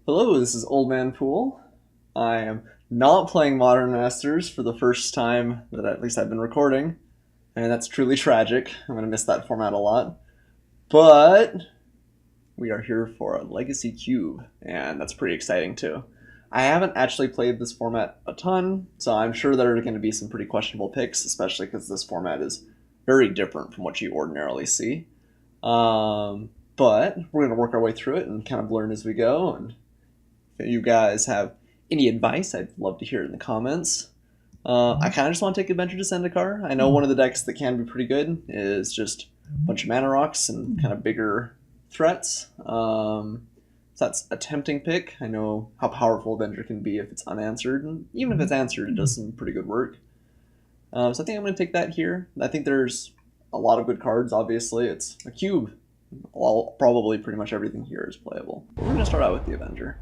Hello, this is Oldmanpoole. I am not playing Modern Masters for the first time that at least I've been recording, and that's truly tragic. I'm going to miss that format a lot. But we are here for a Legacy Cube, and that's pretty exciting too. I haven't actually played this format a ton, so I'm sure there are going to be some pretty questionable picks, especially because this format is very different from what you ordinarily see. But we're going to work our way through it and kind of learn as we go, and if you guys have any advice, I'd love to hear it in the comments. I kind of just want to take adventure to Zendikar. I know one of the decks that can be pretty good is just a bunch of mana rocks and kind of bigger threats. So that's a tempting pick. I know how powerful Avenger can be if it's unanswered, and even if it's answered, it does some pretty good work. So I think I'm going to take that here. I think there's a lot of good cards, obviously. It's a cube. Probably pretty much everything here is playable. But we're going to start out with the Avenger.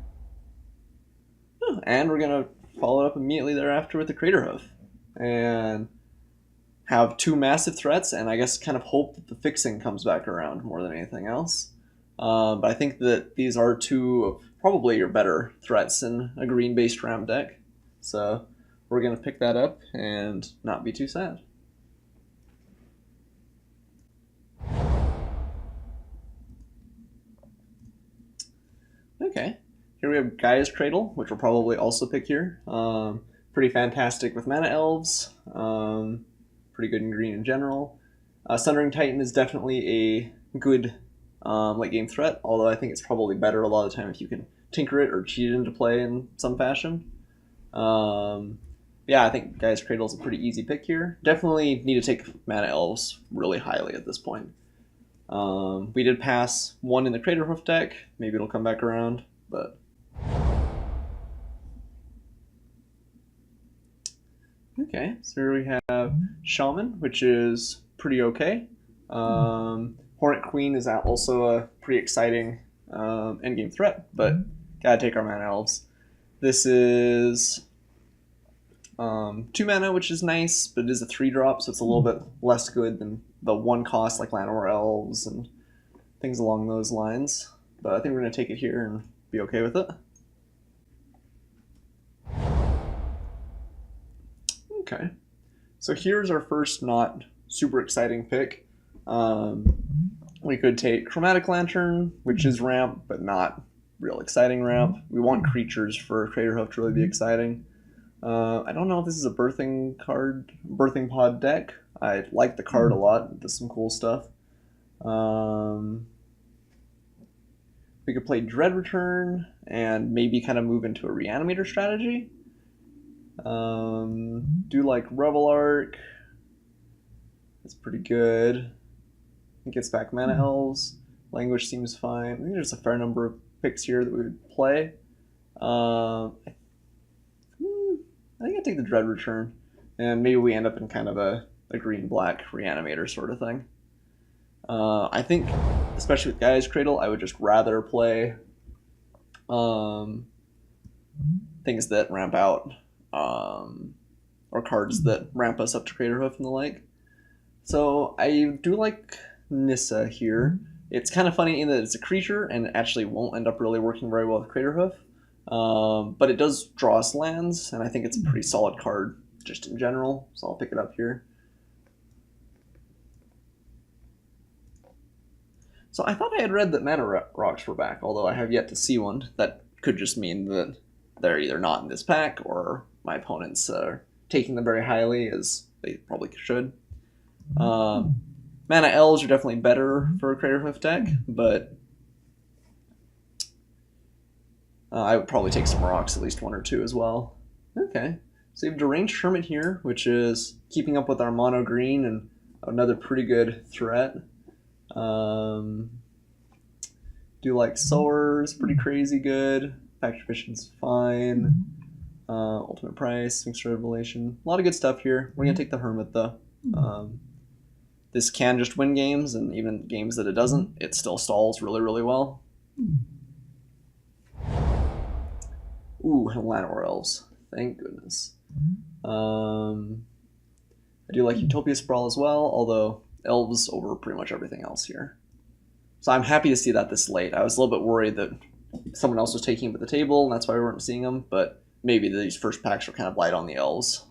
And we're going to follow it up immediately thereafter with the Craterhoof. And have two massive threats, and I guess kind of hope that the fixing comes back around more than anything else. But I think that these are two of probably your better threats in a green-based ramp deck. So we're going to pick that up and not be too sad. Okay. Here we have Gaia's Cradle, which we'll probably also pick here. Pretty fantastic with mana elves. Pretty good in green in general. Sundering Titan is definitely a good late game threat, although I think it's probably better a lot of the time if you can tinker it or cheat it into play in some fashion. Yeah, I think Gaia's Cradle is a pretty easy pick here. Definitely need to take mana elves really highly at this point. We did pass one in the Craterhoof deck. Maybe it'll come back around, but okay, so here we have Shaman, which is pretty okay. Hornet Queen is also a pretty exciting endgame threat, but gotta take our mana elves. This is 2 mana, which is nice, but it is a 3-drop, so it's a little bit less good than the 1 cost like Llanowar Elves and things along those lines. But I think we're going to take it here and be okay with it. Okay, so here's our first not super exciting pick. We could take Chromatic Lantern, which is ramp, but not real exciting ramp. We want creatures for Craterhoof to really be exciting. I don't know if this is a birthing pod deck. I like the card a lot. It does some cool stuff. We could play Dread Return and maybe kind of move into a Reanimator strategy. Do like Revel Arc. That's pretty good. It gets back mana elves. Language seems fine. I think there's a fair number of picks here that we would play. I think I'd take the Dread Return, and maybe we end up in kind of a green-black Reanimator sort of thing. I think, especially with Gaia's Cradle, I would just rather play things that ramp out, or cards that ramp us up to Craterhoof and the like. So I do like Nissa here. It's kind of funny in that it's a creature and actually won't end up really working very well with Craterhoof. But it does draw us lands, and I think it's a pretty solid card just in general, so I'll pick it up here. So I thought I had read that mana rocks were back, although I have yet to see one. That could just mean that they're either not in this pack, or my opponents are taking them very highly, as they probably should. Mana elves are definitely better for a Craterhoof deck, but I would probably take some rocks, at least 1 or 2 as well. Okay, so we have Deranged Hermit here, which is keeping up with our mono green and another pretty good threat. Do like Sowers, pretty crazy good. Factory Vision's fine. Ultimate Price, Sphinx Revelation. A lot of good stuff here. We're going to take the Hermit though. This can just win games, and even games that it doesn't, it still stalls really, really well. Ooh, Llanowar Elves. Thank goodness. I do like Utopia Sprawl as well, although elves over pretty much everything else here. So I'm happy to see that this late. I was a little bit worried that someone else was taking him at the table, and that's why we weren't seeing him. But maybe these first packs were kind of light on the elves.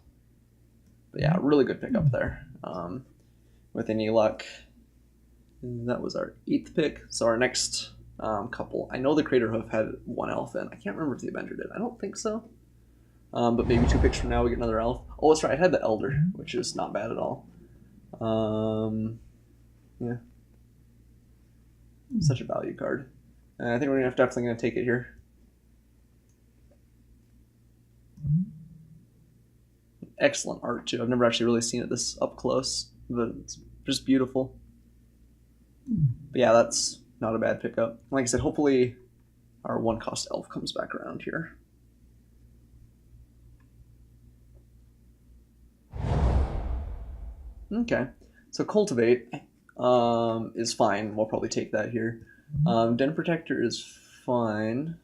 But yeah, really good pickup there. With any luck, that was our 8th pick. So our next couple, I know the Crater Hoof had 1 elf in. I can't remember if the Avenger did. I don't think so. But maybe 2 picks from now we get another elf. Oh, that's right. I had the Elder, which is not bad at all. Yeah. Such a value card. I think we're definitely going to take it here. Excellent art, too. I've never actually really seen it this up close, but it's just beautiful. But yeah, that's not a bad pickup. Like I said, hopefully our 1-cost elf comes back around here. Okay, so Cultivate is fine. We'll probably take that here. Den Protector is fine.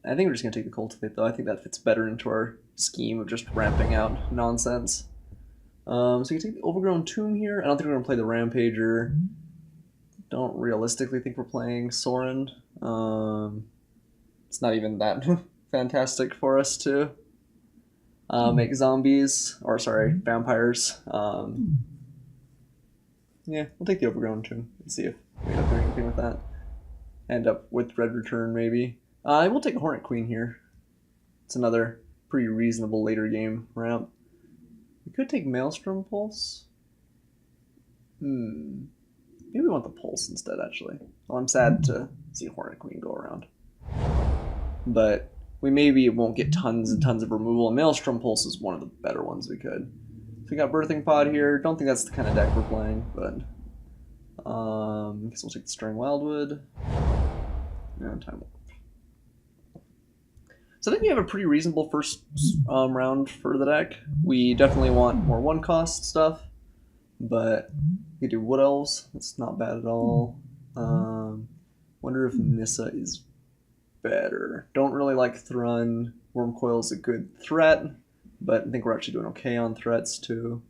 I think we're just going to take the Cultivate, though. I think that fits better into our scheme of just ramping out nonsense. So you can take the Overgrown Tomb here. I don't think we're going to play the Rampager. Don't realistically think we're playing Sorin. It's not even that fantastic for us to make zombies, or sorry, vampires. Yeah, we'll take the Overgrown Tomb and see if we end up doing anything with that. End up with Red Return, maybe. I will take a Hornet Queen here. It's another pretty reasonable later game ramp. We could take Maelstrom Pulse. Maybe we want the Pulse instead, actually. Well, I'm sad to see Hornet Queen go around. But we maybe won't get tons and tons of removal, and Maelstrom Pulse is one of the better ones we could. So we got Birthing Pod here. Don't think that's the kind of deck we're playing, but I guess we'll take the Stirring Wildwood. And Time Warp. So I think we have a pretty reasonable first round for the deck. We definitely want more 1-cost stuff, but we do Wood Elves. That's not bad at all. Wonder if Nissa is better. Don't really like Thrun. Wormcoil is a good threat, but I think we're actually doing okay on threats too.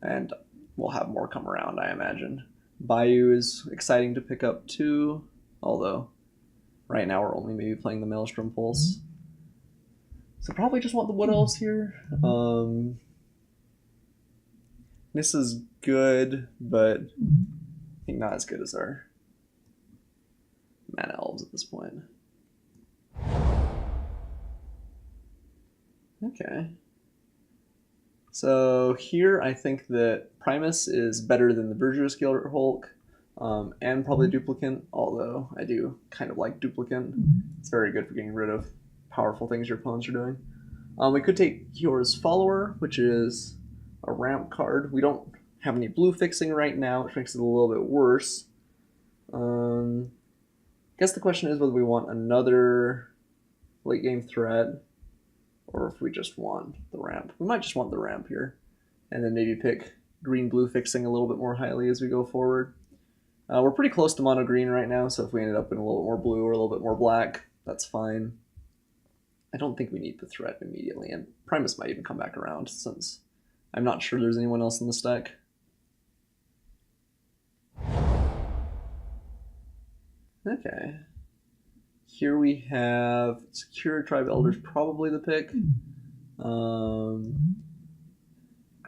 And we'll have more come around, I imagine. Bayou is exciting to pick up too, although right now we're only maybe playing the Maelstrom Pulse. So probably just want the Wood Elves here. This is good, but I think not as good as our Mana Elves at this point. Okay. So here I think that Primus is better than the Virtuous Gilder Hulk, and probably Duplicant, although I do kind of like Duplicant. It's very good for getting rid of powerful things your opponents are doing. We could take Kior's Follower, which is a ramp card. We don't have any blue fixing right now, which makes it a little bit worse. I guess the question is whether we want another late game threat, or if we just want the ramp. We might just want the ramp here, and then maybe pick green-blue fixing a little bit more highly as we go forward. We're pretty close to mono green right now, so if we ended up in a little bit more blue or a little bit more black, that's fine. I don't think we need the threat immediately, and Primus might even come back around, since I'm not sure there's anyone else in this deck. Okay. Here we have Secure Tribe Elder's probably the pick.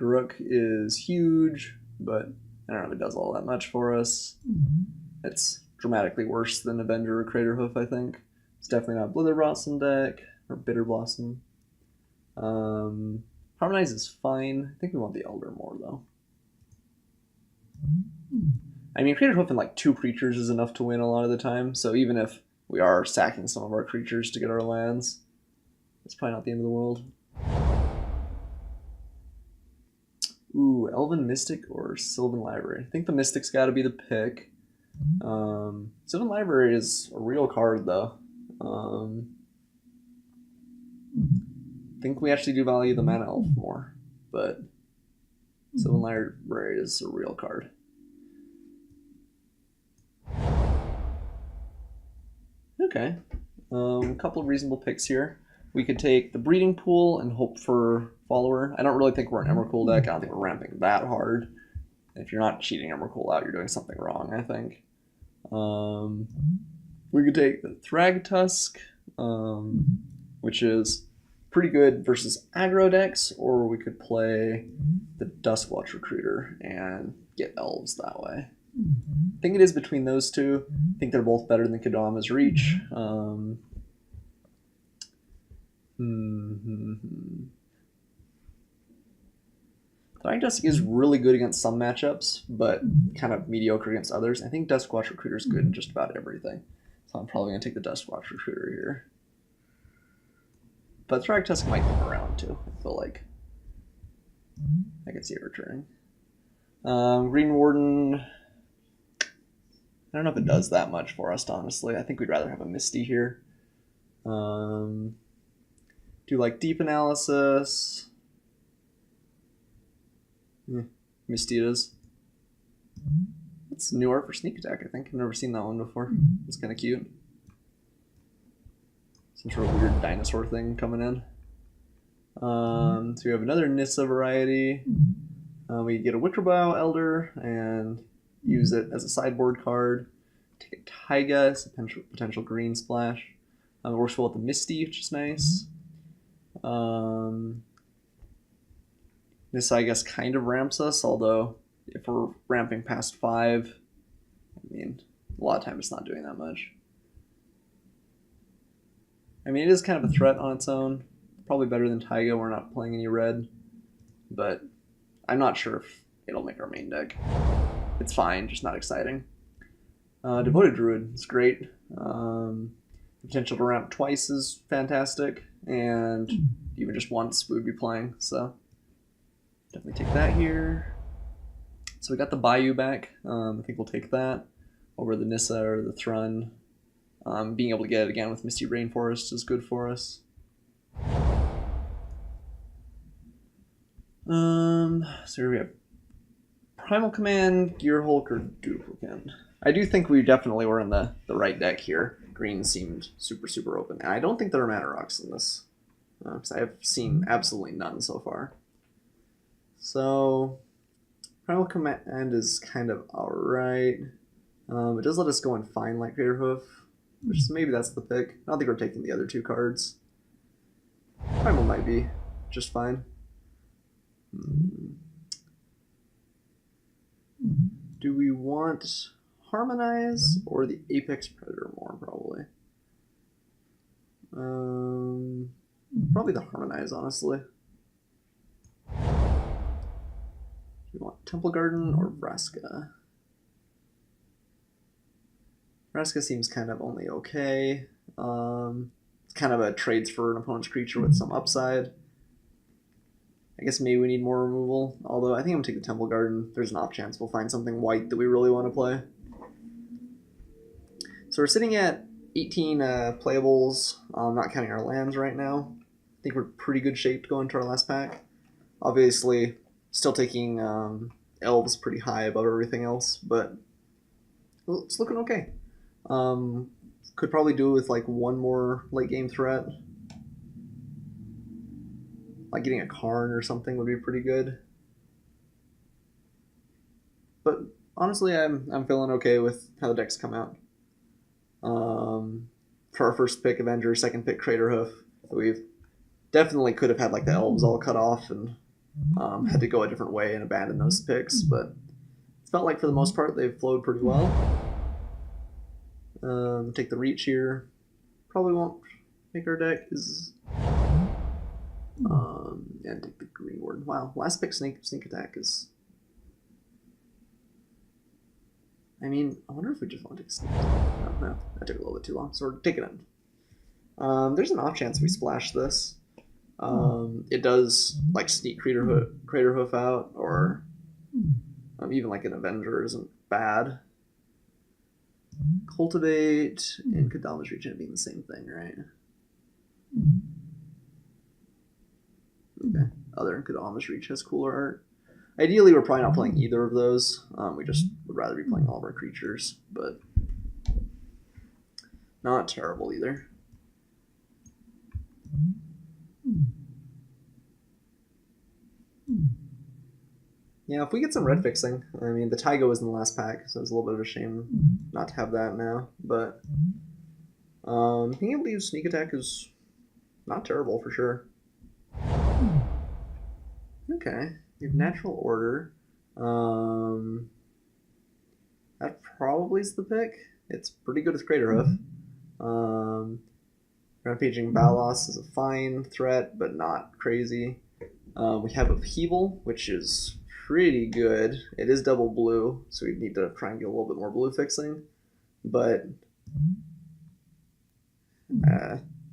Garruk is huge, but I don't know if it does all that much for us. It's dramatically worse than Avenger or Crater Hoof, I think. It's definitely not Blither Blossom deck, or Bitter Blossom. Harmonize is fine. I think we want the Elder more, though. I mean, Crater Hoof and like 2 creatures is enough to win a lot of the time, so even if we are sacking some of our creatures to get our lands, it's probably not the end of the world. Ooh, Elven Mystic or Sylvan Library? I think the Mystic's got to be the pick. Sylvan Library is a real card, though. I think we actually do value the Mana Elf more, but Sylvan Library is a real card. Okay, a couple of reasonable picks here. We could take the Breeding Pool and hope for Follower. I don't really think we're an Emrakul deck. I don't think we're ramping that hard. If you're not cheating Emrakul out, you're doing something wrong, I think. We could take the Thragtusk, which is pretty good versus aggro decks, or we could play the Duskwatch Recruiter and get elves that way. I think it is between those two. I think they're both better than Kodama's Reach. Thragtusk is really good against some matchups, but kind of mediocre against others. I think Duskwatch Recruiter is good in just about everything. So I'm probably going to take the Duskwatch Recruiter here. But Thragtusk might come around too, I feel like. I can see it returning. Green Warden, I don't know if it does that much for us, honestly. I think we'd rather have a Misty here. Do like Deep Analysis. Misty it is. It's new art for Sneak Attack, I think. I've never seen that one before. It's kind of cute. Some sort of weird dinosaur thing coming in. So we have another Nissa variety. We get a Wickerbow Elder and use it as a sideboard card. Take a Taiga as a potential green splash. It works well with the Misty, which is nice. Nissa, I guess, kind of ramps us, although if we're ramping past 5, I mean, a lot of times it's not doing that much. I mean, it is kind of a threat on its own. Probably better than Taiga. We're not playing any red. But I'm not sure if it'll make our main deck. It's fine, just not exciting. Devoted Druid is great. The potential to ramp twice is fantastic. And even just once we would be playing. So definitely take that here. So we got the Bayou back. I think we'll take that over the Nissa or the Thrun. Being able to get it again with Misty Rainforest is good for us. So here we have Primal Command, Gearhulk, or Duplicant. I do think we definitely were in the right deck here. Green seemed super open. And I don't think there are Mana Rocks in this. Because I have seen absolutely none so far. So Primal Command is kind of alright. It does let us go and find like Craterhoof, which is, maybe that's the pick. I don't think we're taking the other 2 cards. Primal might be just fine. Do we want Harmonize or the Apex Predator more, probably? Probably the Harmonize, honestly. Do we want Temple Garden or Vraska? Vraska seems kind of only okay. It's kind of a trades for an opponent's creature with some upside. I guess maybe we need more removal, although I think I'm going to take the Temple Garden. There's an off chance we'll find something white that we really want to play. So we're sitting at 18 playables, not counting our lands right now. I think we're pretty good shape to go into our last pack. Obviously, still taking Elves pretty high above everything else, but it's looking okay. Could probably do it with like one more late game threat. Like getting a Karn or something would be pretty good. But honestly, I'm feeling okay with how the decks come out. For our first pick, Avenger, second pick, Craterhoof, we've definitely could have had like the Elves all cut off and had to go a different way and abandon those picks, but it felt like for the most part they've flowed pretty well. Take the Reach here. Probably won't make our deck is. And take the Green Warden. Wow, last pick sneak attack is. I mean, I wonder if we just want to take a sneak attack. No, that took a little bit too long, so we're taking it. There's an off chance we splash this. It does like sneak Craterhoof out, or even like an Avenger isn't bad. Cultivate and Kodama's Reach being the same thing, right? Okay. Other than Kodama's Reach has cooler art. Ideally, we're probably not playing either of those. We just would rather be playing all of our creatures, but not terrible either. Yeah, if we get some red fixing, I mean, the Taigo was in the last pack, so it's a little bit of a shame not to have that now. But being able to use sneak attack is not terrible for sure. Okay, you have natural order. That probably is the pick. It's pretty good with Crater Hoof. Rampaging Balos is a fine threat, but not crazy. We have Upheaval, which is pretty good. It is double blue, so we need to try and get a little bit more blue fixing. But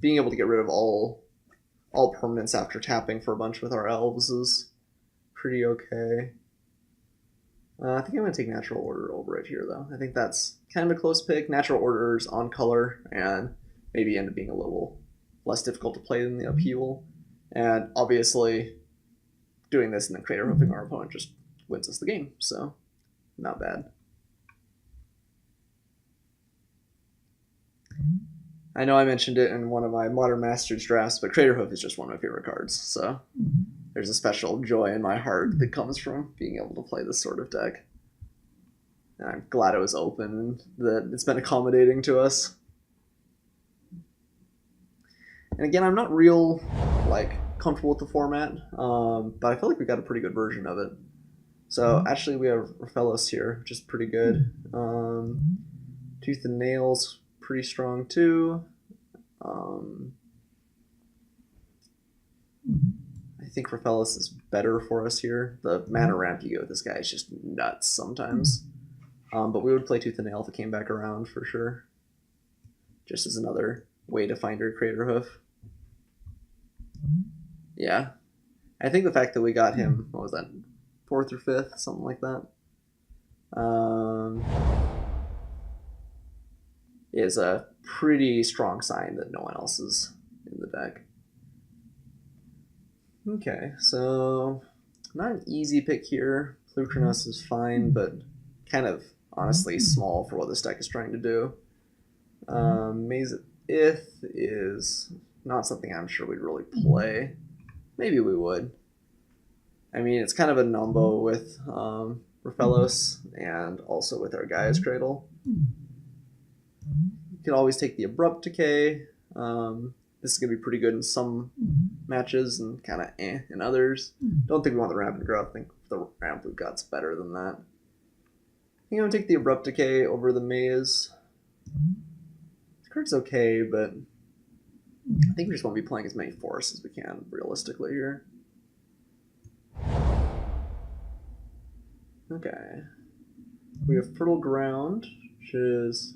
being able to get rid of all permanents after tapping for a bunch with our elves is pretty okay. I think I'm going to take Natural Order over it here, though. I think that's kind of a close pick. Natural Order's on color, and maybe end up being a little less difficult to play than the Upheaval. And obviously, doing this and then Crater Hoofing our opponent just wins us the game, so not bad. I know I mentioned it in one of my Modern Masters drafts, but Crater Hoof is just one of my favorite cards, so there's a special joy in my heart that comes from being able to play this sort of deck. And I'm glad it was open and that it's been accommodating to us. And again, I'm not real comfortable with the format, but I feel like we got a pretty good version of it. So actually we have Raphaelos here, which is pretty good. Tooth and Nail's pretty strong too. I think Raphaelos is better for us here. The mana ramp you get with this guy is just nuts sometimes. But we would play Tooth and Nail if it came back around for sure. Just as another way to find your Crater Hoof. Yeah. I think the fact that we got him, what was that, 4th or 5th, something like that, is a pretty strong sign that no one else is in the deck. Okay, so not an easy pick here. Plukernos is fine, but kind of honestly small for what this deck is trying to do. Maze Ith is not something I'm sure we'd really play. Maybe we would. I mean, it's kind of a numbo with Raphaelos and also with our Gaia's Cradle. You could always take the Abrupt Decay. This is going to be pretty good in some matches and kind of in others. Don't think we want the Ramp and Growth. I think the Ramp we've got's better than that. I think I'm going to take the Abrupt Decay over the Maze. This card's okay, but I think we just want to be playing as many forests as we can, realistically, here. Okay. We have Fertile Ground, which is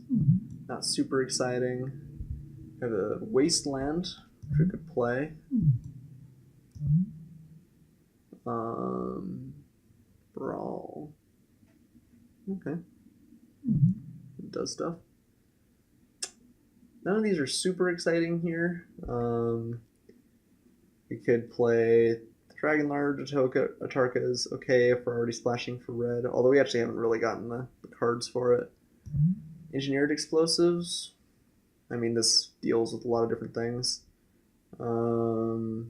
not super exciting. We have a Wasteland, which we could play. Brawl. Okay. It does stuff. None of these are super exciting here. We could play Dragon Large, Atarka is okay if we're already splashing for red, although we actually haven't really gotten the cards for it. Engineered Explosives. I mean, this deals with a lot of different things. So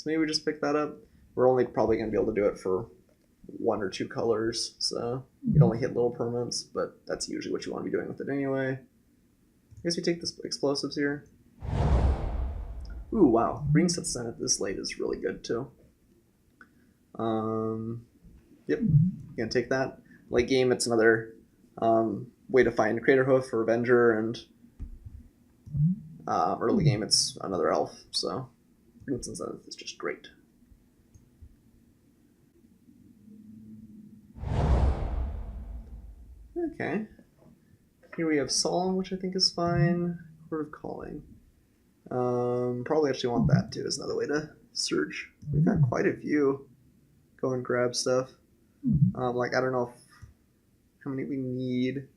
maybe we just pick that up. We're only probably going to be able to do it for 1 or 2 colors, so you'd only hit little permanents, but that's usually what you want to be doing with it anyway. I guess we take the explosives here. Ooh, wow. Green Set Senate this late is really good, too. Yep, gonna take that. Late game, it's another way to find Crater Hoof or Avenger, and early game, it's another elf, so Green Set Senate is just great. Okay. Here we have Solemn, which I think is fine. Court of Calling. Probably actually want that too as another way to search. We've got quite a few. Go and grab stuff. I don't know how many we need.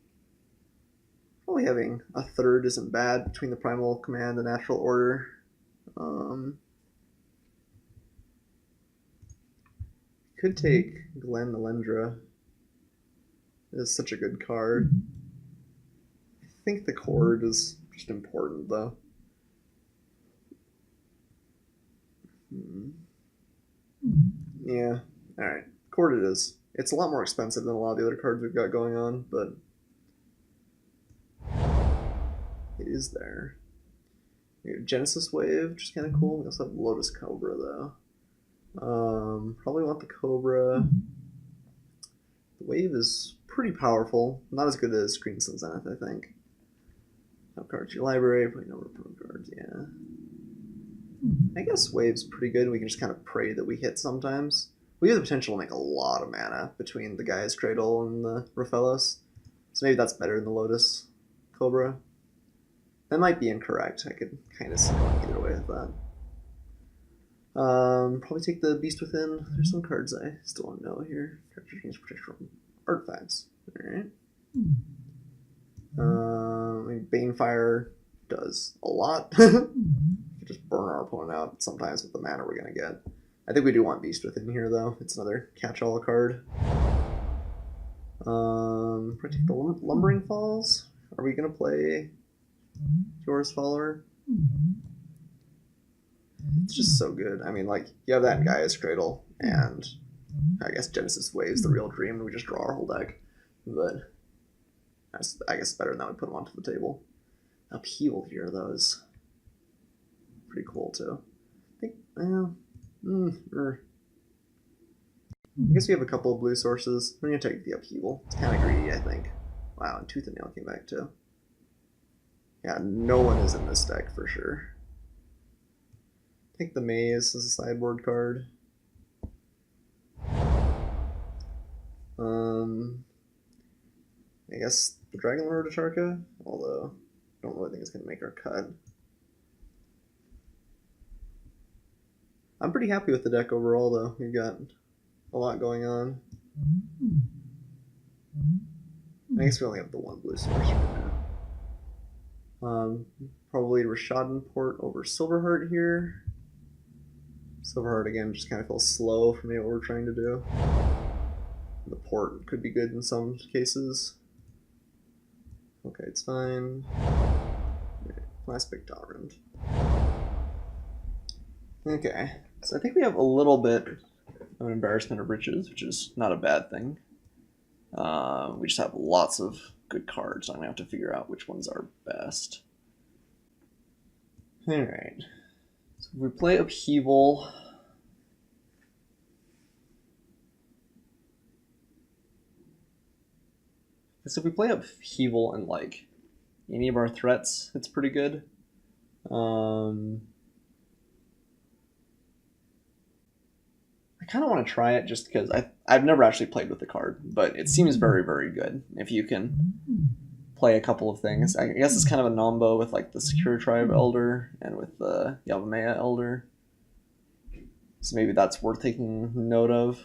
Probably having a third isn't bad between the Primal Command and Natural Order. Could take Glen Nelendra. It is such a good card. I think the Chord is just important, though. Yeah, alright. Cord it is. It's a lot more expensive than a lot of the other cards we've got going on, but it is there. Genesis Wave, which is kind of cool. We also have Lotus Cobra, though. Probably want the Cobra. The Wave is pretty powerful. Not as good as Crimson Zenith, I think. Have cards to your library, put a number of pro cards, yeah. I guess Wave's pretty good. We can just kind of pray that we hit sometimes. We have the potential to make a lot of mana between the Gaia's Cradle and the Raphaelos. So maybe that's better than the Lotus Cobra. That might be incorrect. I could kind of see going either way with that. Probably take the Beast Within. There's some cards I still don't know here. Characters gains protection from artifacts. Alright. I mean, Banefire does a lot. Just burn our opponent out sometimes with the mana we're going to get. I think we do want Beast Within here, though. It's another catch-all card. Probably take the Lumbering Falls. Are we going to play Yours Follower? It's just so good. I mean, like, you have that in Gaia's Cradle, and I guess Genesis Wave's the real dream, and we just draw our whole deck. But I guess better than that we put them onto the table. Upheaval here, though, is pretty cool, too. I think, I guess we have a couple of blue sources. I'm going to take the Upheaval. It's kind of greedy, I think. Wow, and Tooth and Nail came back, too. Yeah, no one is in this deck, for sure. Take the Maze as a sideboard card. I guess the Dragon Lord Acharka, although I don't really think it's going to make our cut. I'm pretty happy with the deck overall, though. We've got a lot going on. I guess we only have the one blue source right now. Probably Rishadan Port over Silverheart here. Silverheart, again, just kind of feels slow for me what we're trying to do. The port could be good in some cases. Okay, it's fine. Last big Torrent. Okay, so I think we have a little bit of an embarrassment of riches, which is not a bad thing. We just have lots of good cards. I'm going to have to figure out which ones are best. Alright. So if we play Upheaval. So if we play Upheaval and like any of our threats, it's pretty good. I kind of want to try it just because I've never actually played with the card, but it seems very, very good if you can play a couple of things. I guess it's kind of a nombo with like the Secure Tribe Elder and with the Yavimaya Elder. So maybe that's worth taking note of.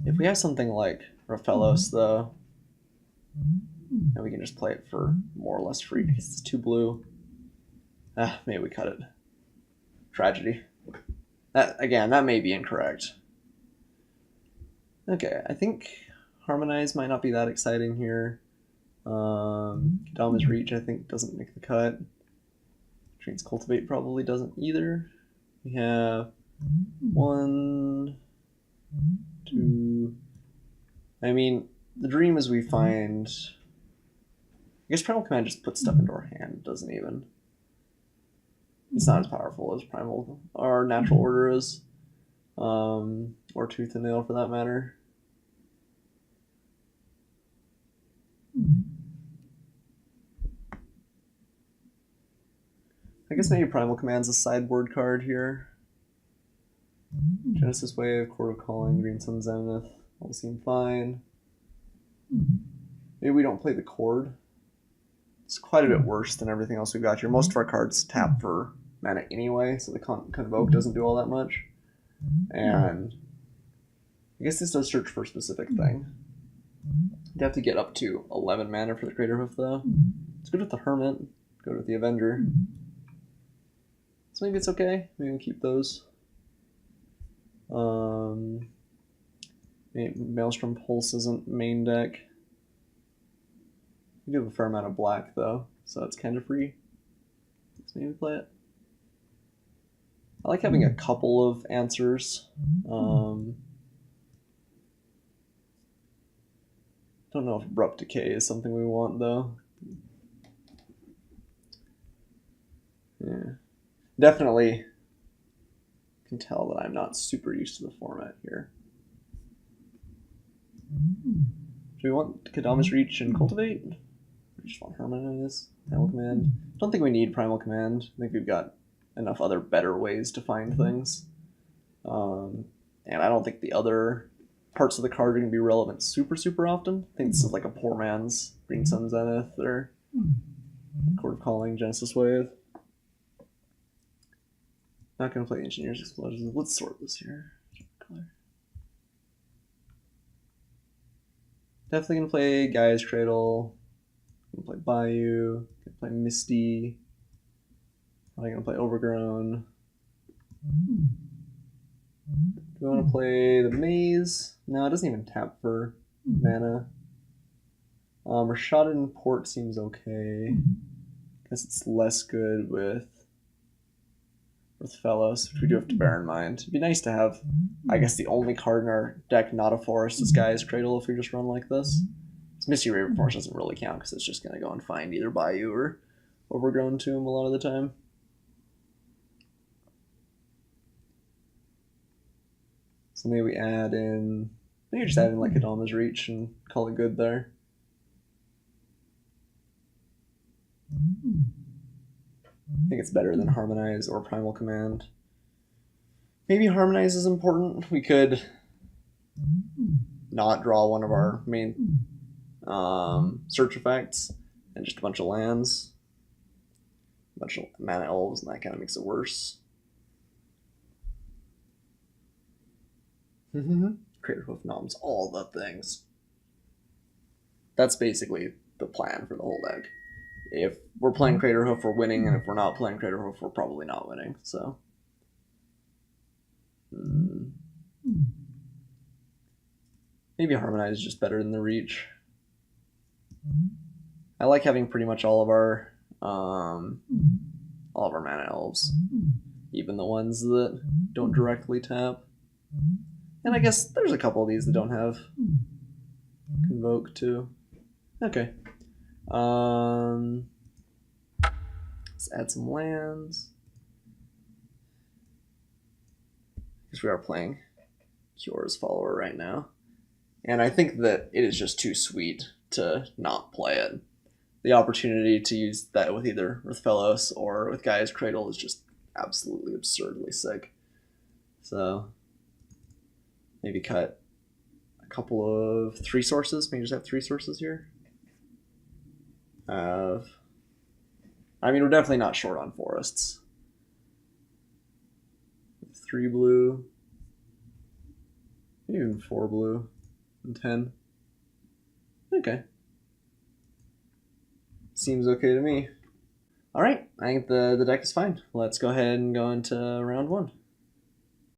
If we have something like Raphaelos, though, and we can just play it for more or less free because it's 2 blue. Maybe we cut it. Tragedy. That may be incorrect. Okay, I think Harmonize might not be that exciting here. Kadama's Reach, I think, doesn't make the cut. Train's Cultivate probably doesn't either. We have 1, 2... I mean, the dream is we find... I guess Primal Command just puts stuff into our hand. It doesn't even... It's not as powerful as Primal or Natural Order is. Or Tooth and Nail for that matter. I guess maybe Primal Command's a sideboard card here. Genesis Wave, Court of Calling, Green Sun Zenith, all seem fine. Maybe we don't play the Cord. It's quite a bit worse than everything else we've got here. Most of our cards tap for mana anyway, so the Convoke doesn't do all that much. And I guess this does search for a specific thing. You have to get up to 11 mana for the Crater Hoof, though. It's good with the Hermit, good with the Avenger. So maybe it's okay. Maybe we keep those. Maelstrom Pulse isn't main deck. We do have a fair amount of black, though, so it's kind of free. Let's maybe play it. I like having a couple of answers. Don't know if abrupt decay is something we want though. Yeah, definitely can tell that I'm not super used to the format here. Do we want Kadama's Reach and Cultivate? We just want Harmonize, Primal Command. Don't think we need Primal Command. I think we've got enough other better ways to find things. And I don't think the other parts of the card are going to be relevant super often. I think this is like a poor man's Green Sun Zenith or Court of Calling, Genesis Wave. Not going to play Engineer's Explosions. Let's sort this here. Definitely going to play Gaia's Cradle. Going to play Bayou. Going to play Misty. Probably going to play Overgrown. Do we want to play the Maze? No, it doesn't even tap for mana. Rashadin Port seems okay. Guess it's less good with Fellows, which we do have to bear in mind. It'd be nice to have, I guess, the only card in our deck not a forest is Gaia's Cradle if we just run like this. Misty Raven Forest doesn't really count because it's just going to go and find either Bayou or Overgrown Tomb a lot of the time. So maybe we add in, maybe just add in like Kadama's Reach and call it good there. I think it's better than Harmonize or Primal Command. Maybe Harmonize is important. We could not draw one of our main search effects and just a bunch of lands. A bunch of mana elves, and that kind of makes it worse. Crater Hoof Noms, all the things. That's basically the plan for the whole deck. If we're playing Crater Hoof, we're winning, and if we're not playing Crater Hoof, we're probably not winning. So, maybe Harmonize is just better than the Reach. I like having pretty much all of our mana elves, even the ones that don't directly tap. And I guess there's a couple of these that don't have Convoke too. Okay. Let's add some lands. Because we are playing Cura's Follower right now. And I think that it is just too sweet to not play it. The opportunity to use that with either with Fellows or with Gaia's Cradle is just absolutely absurdly sick. So maybe cut a couple of 3 sources. Maybe just have 3 sources here. I mean, we're definitely not short on forests. 3 blue. Maybe even 4 blue. And 10. Okay. Seems okay to me. Alright, I think the deck is fine. Let's go ahead and go into round 1.